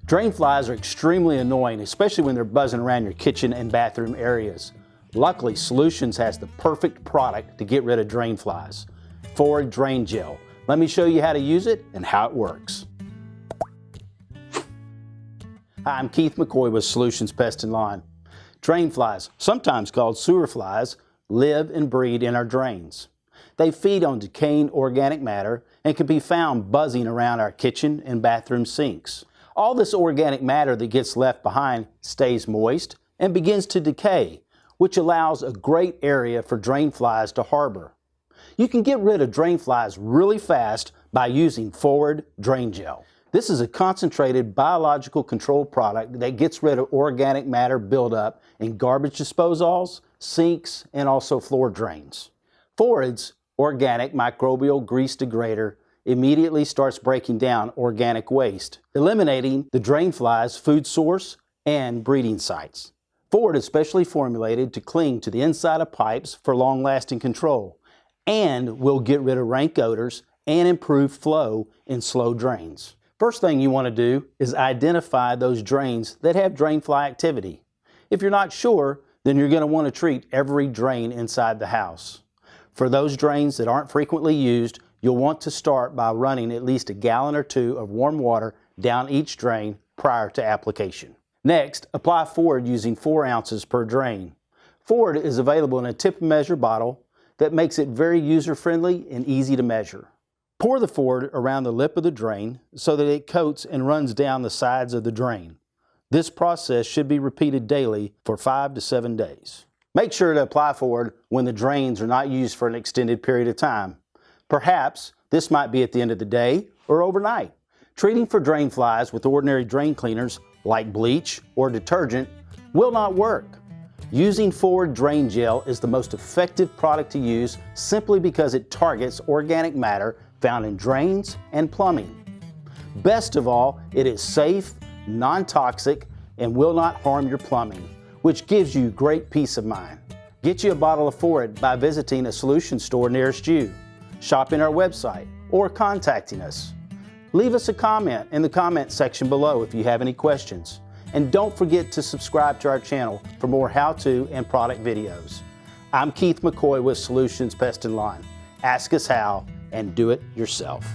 Drain flies are extremely annoying, especially when they're buzzing around your kitchen and bathroom areas. Luckily, Solutions has the perfect product to get rid of drain flies. Forid Drain Gel. Let me show you how to use it and how it works. Hi, I'm Keith McCoy with Solutions Pest and Lawn. Drain flies, sometimes called sewer flies, live and breed in our drains. They feed on decaying organic matter and can be found buzzing around our kitchen and bathroom sinks. All this organic matter that gets left behind stays moist and begins to decay, which allows a great area for drain flies to harbor. You can get rid of drain flies really fast by using Forid Drain Gel. This is a concentrated biological control product that gets rid of organic matter buildup in garbage disposals, sinks, and also floor drains. Forid's organic microbial grease degrader immediately starts breaking down organic waste, eliminating the drain flies' food source and breeding sites. Forid is specially formulated to cling to the inside of pipes for long-lasting control and will get rid of rank odors and improve flow in slow drains. First thing you want to do is identify those drains that have drain fly activity. If you're not sure, then you're going to want to treat every drain inside the house. For those drains that aren't frequently used, you'll want to start by running at least a gallon or two of warm water down each drain prior to application. Next, apply Forid using 4 ounces per drain. Forid is available in a tip measure bottle that makes it very user-friendly and easy to measure. Pour the Forid around the lip of the drain so that it coats and runs down the sides of the drain. This process should be repeated daily for 5 to 7 days. Make sure to apply Forid when the drains are not used for an extended period of time. Perhaps this might be at the end of the day or overnight. Treating for drain flies with ordinary drain cleaners like bleach or detergent will not work. Using Forid Drain Gel is the most effective product to use simply because it targets organic matter found in drains and plumbing. Best of all, it is safe, non-toxic, and will not harm your plumbing, which gives you great peace of mind. Get you a bottle of Forid by visiting a Solutions store nearest you, shopping our website, or contacting us. Leave us a comment in the comment section below if you have any questions. And don't forget to subscribe to our channel for more how-to and product videos. I'm Keith McCoy with Solutions Pest and Lawn. Ask us how and do it yourself.